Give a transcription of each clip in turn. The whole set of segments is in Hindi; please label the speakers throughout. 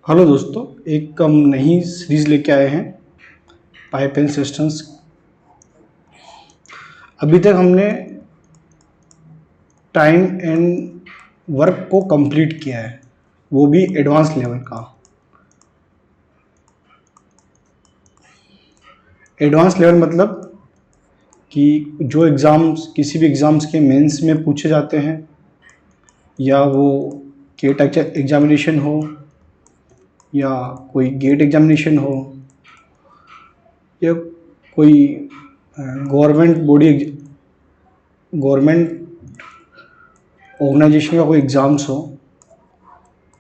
Speaker 1: हेलो दोस्तों, एक हम नई सीरीज लेके आए हैं पाइप एंड सिस्टम्स। अभी तक हमने टाइम एंड वर्क को कंप्लीट किया है, वो भी एडवांस लेवल का। एडवांस लेवल मतलब कि जो एग्ज़ाम्स किसी भी एग्ज़ाम्स के मेंस में पूछे जाते हैं, या वो गेट एग्जामिनेशन हो या कोई गेट एग्जामिनेशन हो या कोई गवर्नमेंट ऑर्गेनाइजेशन का कोई एग्ज़ाम्स हो,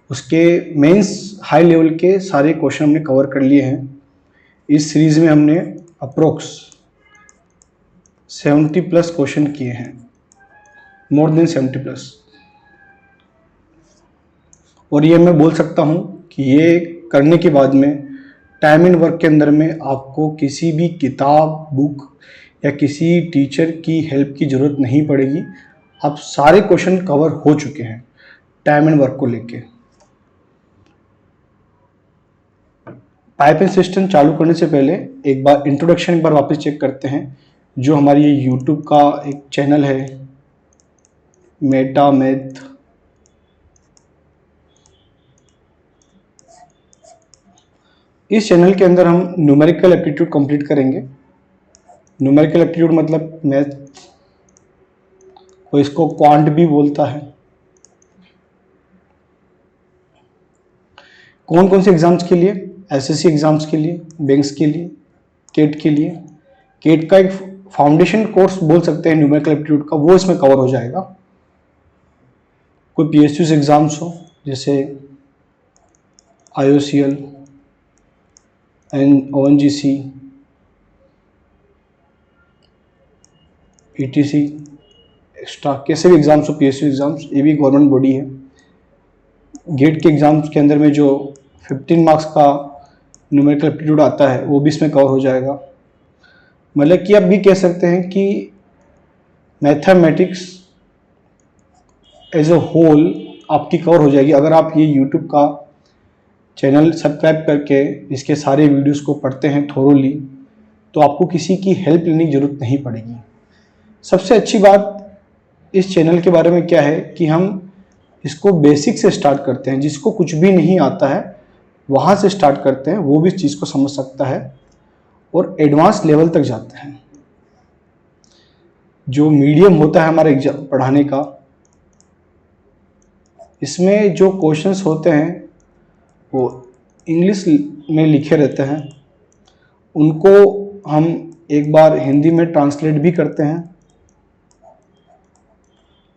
Speaker 1: उसके मेंस हाई लेवल के सारे क्वेश्चन हमने कवर कर लिए हैं। इस सीरीज़ में हमने अप्रोक्स 70+ क्वेश्चन किए हैं, मोर देन 70+। और ये मैं बोल सकता हूँ कि ये करने के बाद में टाइम एंड वर्क के अंदर में आपको किसी भी किताब, बुक या किसी टीचर की हेल्प की ज़रूरत नहीं पड़ेगी। अब सारे क्वेश्चन कवर हो चुके हैं टाइम एंड वर्क को लेके। पाइप एंड सिस्टम चालू करने से पहले एक बार इंट्रोडक्शन एक बार वापस चेक करते हैं। जो हमारी ये यूट्यूब का एक चैनल है, मेटा मैथ, इस चैनल के अंदर हम न्यूमेरिकल एप्टीट्यूड कंप्लीट करेंगे। न्यूमेरिकल एप्टीट्यूड मतलब मैथ, कोई इसको क्वांट भी बोलता है। कौन कौन से एग्जाम्स के लिए? एसएससी एग्जाम्स के लिए, बैंक्स के लिए, केट के लिए। केट का एक फाउंडेशन कोर्स बोल सकते हैं न्यूमेरिकल एप्टीट्यूड का, वो इसमें कवर हो जाएगा। कोई पीएसयू एग्जाम्स हो जैसे IOCL and ONGC, etc, extra कैसे भी एग्जाम्स हो, पीएसयू एग्जाम्स, ये भी गवर्नमेंट बॉडी है। गेट के एग्जाम्स के अंदर में जो 15 मार्क्स का न्यूमेरिकल एप्टीट्यूड आता है, वो भी इसमें कवर हो जाएगा। मतलब कि आप भी कह सकते हैं कि मैथमेटिक्स एज अ होल आपकी कवर हो जाएगी अगर आप ये यूट्यूब का चैनल सब्सक्राइब करके इसके सारे वीडियोस को पढ़ते हैं थोरोली, तो आपको किसी की हेल्प लेने की ज़रूरत नहीं पड़ेगी। सबसे अच्छी बात इस चैनल के बारे में क्या है कि हम इसको बेसिक से स्टार्ट करते हैं। जिसको कुछ भी नहीं आता है वहाँ से स्टार्ट करते हैं, वो भी इस चीज़ को समझ सकता है और एडवांस लेवल तक जाते हैं। जो मीडियम होता है हमारे एग्जाम पढ़ाने का, इसमें जो क्वेश्चंस होते हैं वो इंग्लिश में लिखे रहते हैं, उनको हम एक बार हिंदी में ट्रांसलेट भी करते हैं।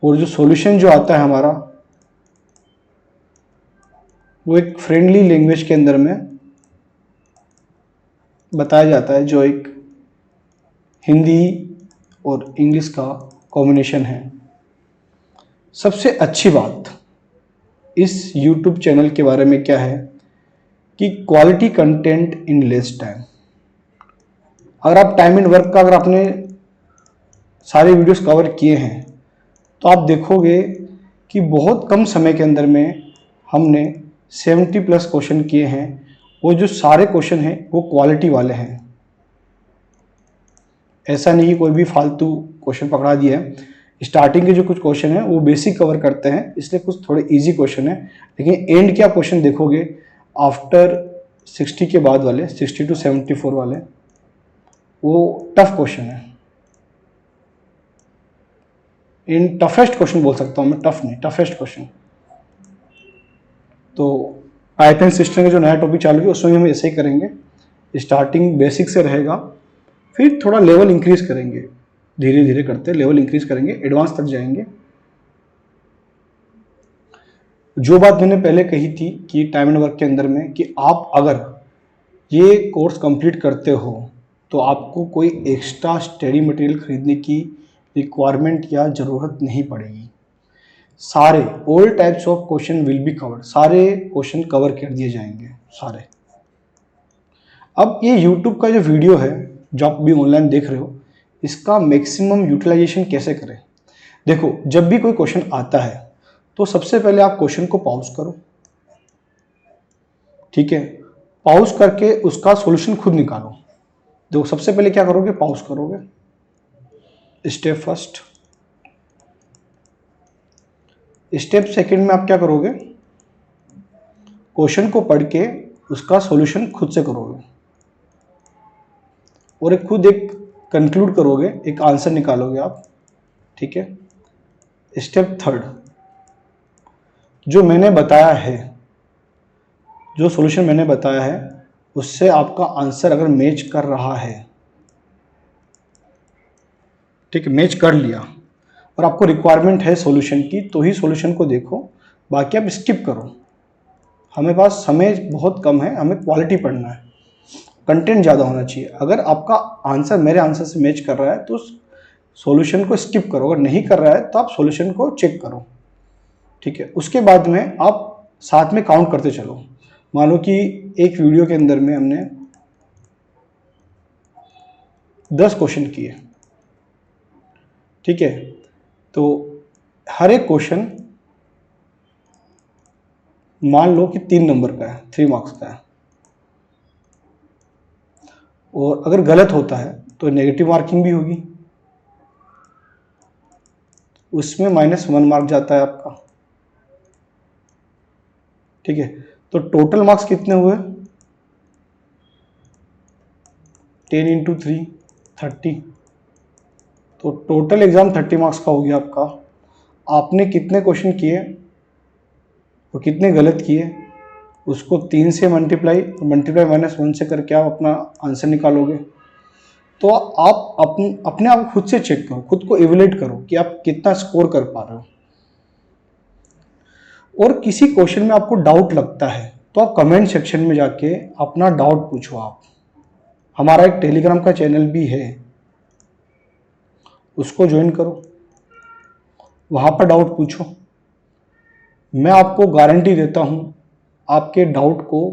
Speaker 1: और जो सॉल्यूशन जो आता है हमारा, वो एक फ्रेंडली लैंग्वेज के अंदर में बताया जाता है, जो एक हिंदी और इंग्लिश का कॉम्बिनेशन है। सबसे अच्छी बात इस YouTube चैनल के बारे में क्या है कि quality content in less time. अगर आप टाइम एंड वर्क का अगर आपने सारे वीडियोस कवर किए हैं तो आप देखोगे कि बहुत कम समय के अंदर में हमने 70+ क्वेश्चन किए हैं। वो जो सारे क्वेश्चन हैं वो क्वालिटी वाले हैं। ऐसा नहीं कोई भी फालतू क्वेश्चन पकड़ा दिया है। स्टार्टिंग के जो कुछ क्वेश्चन है वो बेसिक कवर करते हैं, इसलिए कुछ थोड़े इजी क्वेश्चन है। लेकिन एंड के आप क्वेश्चन देखोगे आफ्टर 60 के बाद वाले, 60 to 74 वाले, वो टफ क्वेश्चन है। इन टफेस्ट क्वेश्चन बोल सकता हूँ मैं, टफ नहीं, टफेस्ट क्वेश्चन। तो पाइथन सिस्टम का जो नया टॉपिक चालू है उसमें हम ऐसे ही करेंगे। स्टार्टिंग बेसिक से रहेगा, फिर थोड़ा लेवल इंक्रीज करेंगे, धीरे धीरे करते लेवल इंक्रीज करेंगे, एडवांस तक जाएंगे। जो बात मैंने पहले कही थी कि टाइम एंड वर्क के अंदर में कि आप अगर ये कोर्स कंप्लीट करते हो तो आपको कोई एक्स्ट्रा स्टडी मटेरियल खरीदने की रिक्वायरमेंट या ज़रूरत नहीं पड़ेगी। सारे all types of question will be covered, सारे क्वेश्चन कवर कर दिए जाएंगे सारे। अब ये YouTube का जो वीडियो है जो आप भी ऑनलाइन देख रहे हो, इसका मैक्सिमम यूटिलाइजेशन कैसे करें? देखो, जब भी कोई क्वेश्चन आता है तो सबसे पहले आप क्वेश्चन को पॉज करो, ठीक है, पॉज करके उसका सॉल्यूशन खुद निकालो। देखो सबसे पहले क्या करोगे, पॉज करोगे, स्टेप फर्स्ट। स्टेप सेकंड में आप क्या करोगे, क्वेश्चन को पढ़ के उसका सॉल्यूशन खुद से करोगे और एक कंक्लूड करोगे, एक आंसर निकालोगे आप। ठीक है, स्टेप थर्ड, जो मैंने बताया है, जो सॉल्यूशन मैंने बताया है उससे आपका आंसर अगर मैच कर रहा है, ठीक है, मैच कर लिया और आपको रिक्वायरमेंट है सॉल्यूशन की, तो ही सॉल्यूशन को देखो, बाकी आप स्किप करो। हमें पास समय बहुत कम है, हमें क्वालिटी पढ़ना है, कंटेंट ज़्यादा होना चाहिए। अगर आपका आंसर मेरे आंसर से मैच कर रहा है तो सॉल्यूशन को स्किप करो, अगर नहीं कर रहा है तो आप सॉल्यूशन को चेक करो। ठीक है, उसके बाद में आप साथ में काउंट करते चलो। मान लो कि एक वीडियो के अंदर में हमने 10 क्वेश्चन किए, ठीक है, तो हर एक क्वेश्चन मान लो कि 3 नंबर का है, 3 मार्क्स का है, और अगर गलत होता है तो नेगेटिव मार्किंग भी होगी, उसमें -1 मार्क जाता है आपका। ठीक है, तो टोटल मार्क्स कितने हुए, 10 इंटू 3 30, तो टोटल एग्जाम 30 मार्क्स का हो गया आपका। आपने कितने क्वेश्चन किए और कितने गलत किए, उसको 3 से मल्टीप्लाई -1 से करके आप अपना आंसर निकालोगे। तो आप अपने आप खुद से चेक करो, खुद को इवेल्युएट करो कि आप कितना स्कोर कर पा रहे हो। और किसी क्वेश्चन में आपको डाउट लगता है तो आप कमेंट सेक्शन में जाके अपना डाउट पूछो। आप, हमारा एक टेलीग्राम का चैनल भी है, उसको ज्वाइन करो, वहां पर डाउट पूछो। मैं आपको गारंटी देता हूं आपके डाउट को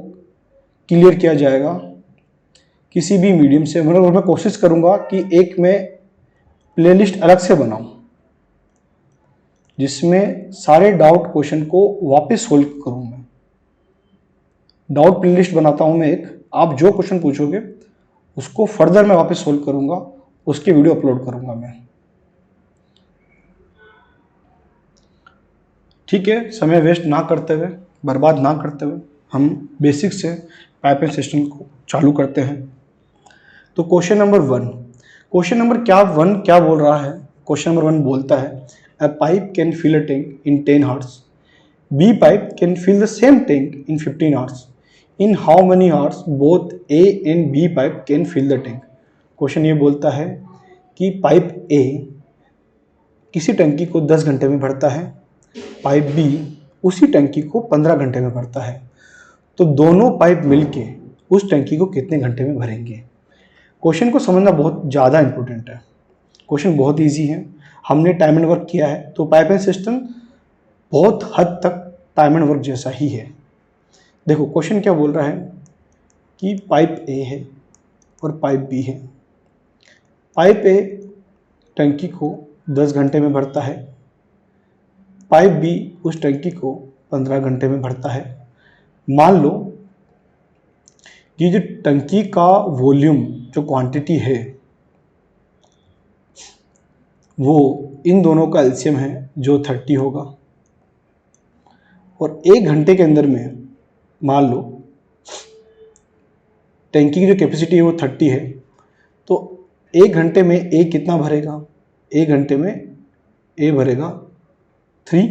Speaker 1: क्लियर किया जाएगा किसी भी मीडियम से। मतलब मैं कोशिश करूंगा कि एक मैं प्लेलिस्ट अलग से बनाऊं जिसमें सारे डाउट क्वेश्चन को वापस सोल्व करूं। मैं डाउट प्लेलिस्ट बनाता हूं मैं एक, आप जो क्वेश्चन पूछोगे उसको फर्दर मैं वापस सोल्व करूंगा, उसकी वीडियो अपलोड करूंगा मैं। ठीक है, समय वेस्ट ना करते हुए, बर्बाद ना करते हुए, हम बेसिक से पाइपिंग सिस्टम को चालू करते हैं। तो question number 1, question number one क्या बोल रहा है, क्वेश्चन नंबर 1 बोलता है A pipe can fill a tank in 10 hours, B pipe can fill the same tank in 15 hours, in how many hours both A and B pipe can fill the tank. Question ये बोलता है कि पाइप ए किसी टंकी को 10 घंटे में भरता है, पाइप बी उसी टंकी को 15 घंटे में भरता है, तो दोनों पाइप मिलके उस टंकी को कितने घंटे में भरेंगे। क्वेश्चन को समझना बहुत ज़्यादा इंपॉर्टेंट है, क्वेश्चन बहुत इजी है, हमने टाइम एंड वर्क किया है, तो पाइपिंग सिस्टम बहुत हद तक टाइम एंड वर्क जैसा ही है। देखो क्वेश्चन क्या बोल रहा है कि पाइप ए है और पाइप बी है। पाइप ए टंकी को 10 घंटे में भरता है, पाइप बी उस टंकी को 15 घंटे में भरता है। मान लो कि जो टंकी का वॉल्यूम, जो क्वांटिटी है, वो इन दोनों का एलसीएम है जो 30 होगा, और 1 घंटे के अंदर में मान लो टंकी की जो कैपेसिटी है वो 30 है, तो 1 घंटे में ए कितना भरेगा, 1 घंटे में ए भरेगा 3।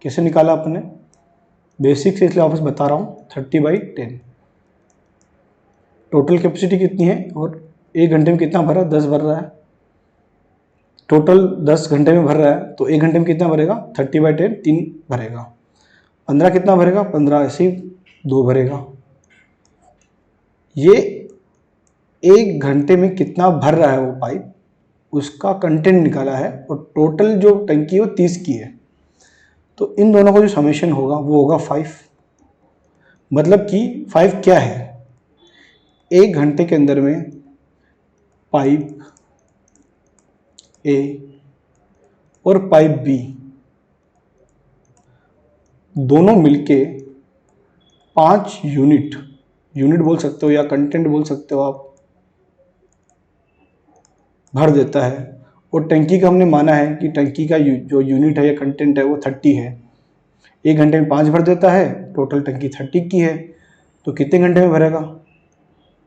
Speaker 1: कैसे निकाला आपने, बेसिक से इसलिए वापस बता रहा हूँ, 30/10। टोटल कैपेसिटी कितनी है और 1 घंटे में कितना भरा, 10 भर रहा है, टोटल 10 घंटे में भर रहा है, तो 1 घंटे में कितना भरेगा, 30/10 3 भरेगा। 15 कितना भरेगा, 15 ऐसे ही 2 भरेगा। ये 1 घंटे में कितना भर रहा है वो पाइप, उसका कंटेंट निकाला है, और टोटल जो टंकी है वो 30 की है, तो इन दोनों का जो समेशन होगा वो होगा 5। मतलब कि 5 क्या है, 1 घंटे के अंदर में पाइप ए और पाइप बी दोनों मिलके 5 यूनिट यूनिट बोल सकते हो या कंटेंट बोल सकते हो आप, भर देता है। और टंकी का हमने माना है कि टंकी का जो यूनिट है या कंटेंट है वो 30 है। 1 घंटे में 5 भर देता है, टोटल टंकी 30 की है, तो कितने घंटे में भरेगा?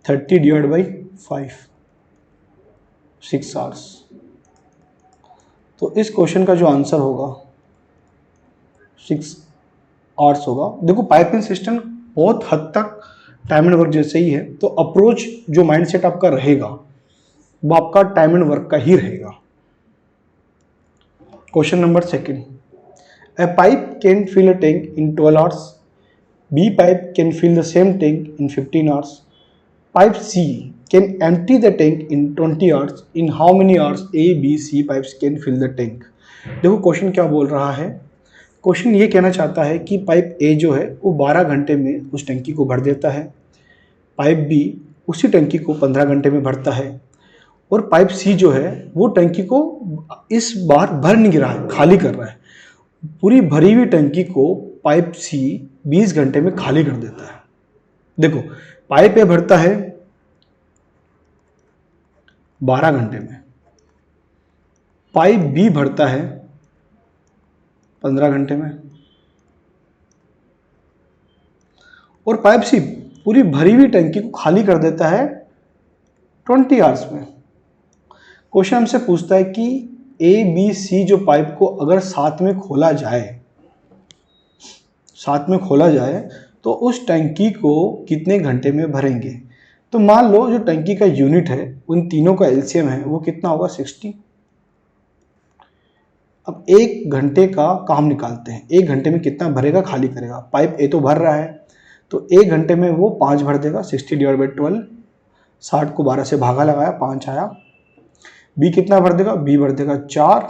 Speaker 1: 30 डिवाइड बाई 5, 6 आवर्स। तो इस क्वेश्चन का जो आंसर होगा 6 आवर्स होगा। देखो पाइपिंग सिस्टम बहुत हद तक टाइम एंड वर्क जैसे ही है, तो अप्रोच जो माइंडसेट आपका रहेगा वो आपका टाइम एंड वर्क का ही रहेगा। Question number second, a pipe can fill a tank in 12 hours, B pipe can fill the same tank in 15 hours, pipe C can empty the tank in 20 hours, in how many hours A, B, C pipes can fill the tank? देखो क्वेश्चन क्या बोल रहा है, क्वेश्चन ये कहना चाहता है कि पाइप ए जो है वो 12 घंटे में उस टंकी को भर देता है, पाइप बी उसी टंकी को 15 घंटे में भरता है, और पाइप सी जो है वो टंकी को इस बार भर नहीं रहा है, खाली कर रहा है। पूरी भरी हुई टंकी को पाइप सी 20 घंटे में खाली कर देता है। देखो पाइप ए भरता है 12 घंटे में, पाइप बी भरता है 15 घंटे में, और पाइप सी पूरी भरी हुई टंकी को खाली कर देता है 20 आवर्स में। क्वेश्चन हमसे पूछता है कि ए बी सी जो पाइप को अगर साथ में खोला जाए तो उस टंकी को कितने घंटे में भरेंगे। तो मान लो जो टंकी का यूनिट है उन तीनों का एलसीएम है वो कितना होगा 60। अब 1 घंटे का काम निकालते हैं, 1 घंटे में कितना भरेगा, खाली करेगा। पाइप ए तो भर रहा है तो 1 घंटे में वो 5 भर देगा, 60 डिवाइड बाई 12, 60 को 12 से भागा लगाया 5 आया। बी कितना भर देगा, बी भर देगा 4,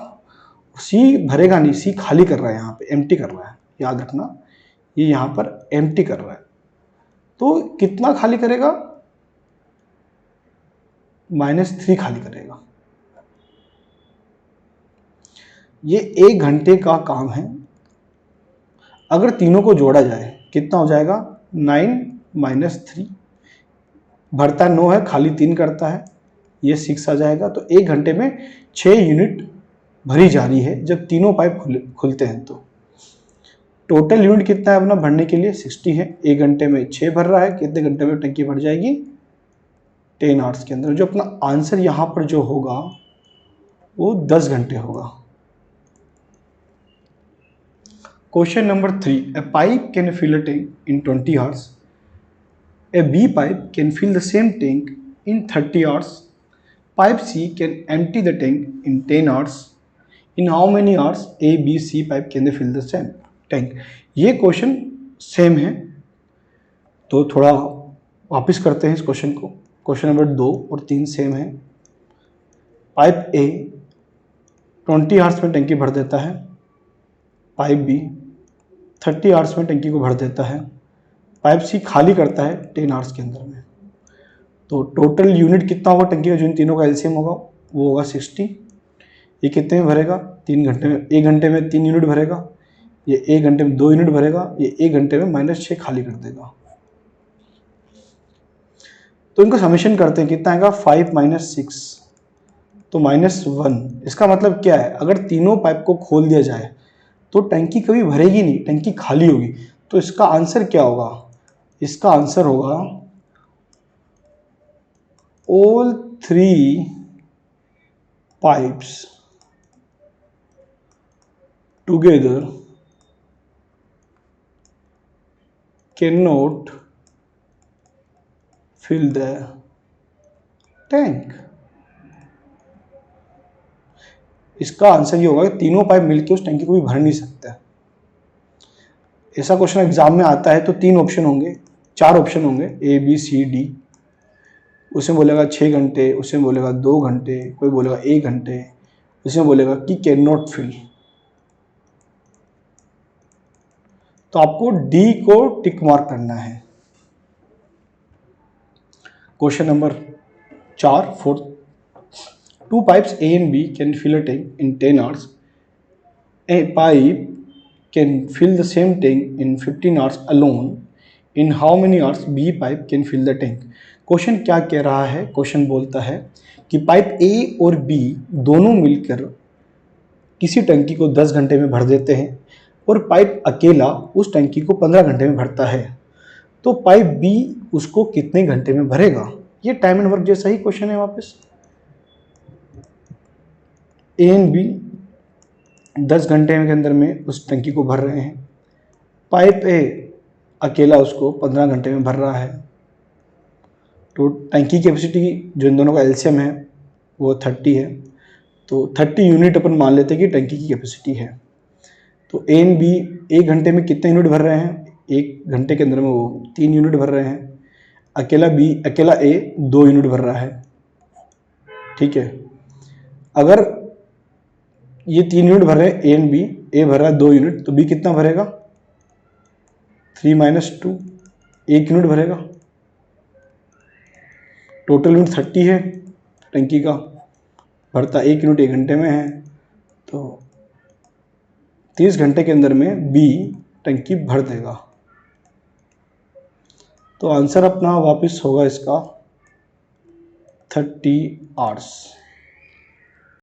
Speaker 1: सी भरेगा नहीं, सी खाली कर रहा है, यहाँ पे एम्प्टी कर रहा है, याद रखना ये यहाँ पर एम्प्टी कर रहा है। तो कितना खाली करेगा, -3 खाली करेगा। ये 1 घंटे का काम है। अगर तीनों को जोड़ा जाए कितना हो जाएगा, 9 - 3, भरता 9 है, खाली 3 करता है, ये 6 आ जाएगा। तो 1 घंटे में 6 यूनिट भरी जा रही है जब तीनों पाइप खुलते हैं। तो टोटल यूनिट कितना है अपना भरने के लिए, 60 है। 1 घंटे में 6 भर रहा है, कितने घंटे में टंकी भर जाएगी, 10 आवर्स के अंदर। जो अपना आंसर यहाँ पर जो होगा वो 10 घंटे होगा। Question number 3, a pipe can fill a tank in 20 hours, a B pipe can fill the same tank in 30 hours, pipe C can empty the tank in 10 hours, in how many hours A, B, C pipe can they fill the same tank? ये क्वेश्चन सेम है तो थोड़ा वापस करते हैं इस क्वेश्चन को। क्वेश्चन नंबर 2 और 3 सेम है। पाइप ए 20 आवर्स में टंकी भर देता है, पाइप बी 30 आवर्स में टंकी को भर देता है, पाइप सी खाली करता है 10 आवर्स के अंदर में। तो टोटल यूनिट कितना होगा टंकी का, जो इन तीनों का एलसीएम होगा वो होगा 60। ये कितने में भरेगा, 3 घंटे में। 1 घंटे में 3 यूनिट भरेगा, ये 1 घंटे में 2 यूनिट भरेगा, ये 1 घंटे में -6 खाली कर देगा। तो इनका समेशन करते हैं, कितना आएगा, 5 - 6 तो -1। इसका मतलब क्या है, अगर तीनों पाइप को खोल दिया जाए तो टंकी कभी भरेगी नहीं, टंकी खाली होगी। तो इसका आंसर क्या होगा, इसका आंसर होगा all 3 pipes together cannot fill the tank। इसका आंसर ये होगा कि तीनों पाइप मिलकर उस टंकी को भी भर नहीं सकते। ऐसा क्वेश्चन एग्जाम में आता है तो 3 ऑप्शन होंगे, 4 ऑप्शन होंगे, ए बी सी डी। उसमें बोलेगा 6 घंटे, उसमें बोलेगा 2 घंटे, कोई बोलेगा 1 घंटे, उसमें बोलेगा कि कैन नॉट फिल। तो आपको डी को टिक मार्क करना है। Question number 4 4, 2 pipes A and B can fill a tank in 10 hours. A pipe can fill the same tank in 15 hours alone. In how many hours B pipe can fill the tank. Question क्या कह रहा है? क्वेश्चन बोलता है कि पाइप ए और बी दोनों मिलकर किसी टंकी को 10 घंटे में भर देते हैं और पाइप अकेला उस टंकी को 15 घंटे में भरता है, तो पाइप बी उसको कितने घंटे में भरेगा? ये टाइम एंड वर्क जैसा ही क्वेश्चन है। वापस ए एंड बी 10 घंटे के अंदर में उस टंकी को भर रहे हैं, पाइप ए अकेला उसको 15 घंटे में भर रहा है, तो टंकी कैपेसिटी जो इन दोनों का एलसीएम है वो 30 है, तो 30 यूनिट अपन मान लेते हैं कि टंकी की कैपेसिटी है। तो ए एंड बी एक घंटे में कितने यूनिट भर रहे हैं? एक घंटे के अंदर में वो 3 यूनिट भर रहे हैं। अकेला ए 2 यूनिट भर रहा है। ठीक है, अगर ये 3 यूनिट भर रहे हैं ए एंड बी, ए भर रहा है 2 यूनिट, तो बी कितना भरेगा? 3 - 2, 1 यूनिट भरेगा। टोटल यूनिट 30 है, टंकी का भरता 1 यूनिट 1 घंटे में है, तो 30 घंटे के अंदर में बी टंकी भर देगा। तो आंसर अपना वापस होगा इसका 30 आवर्स।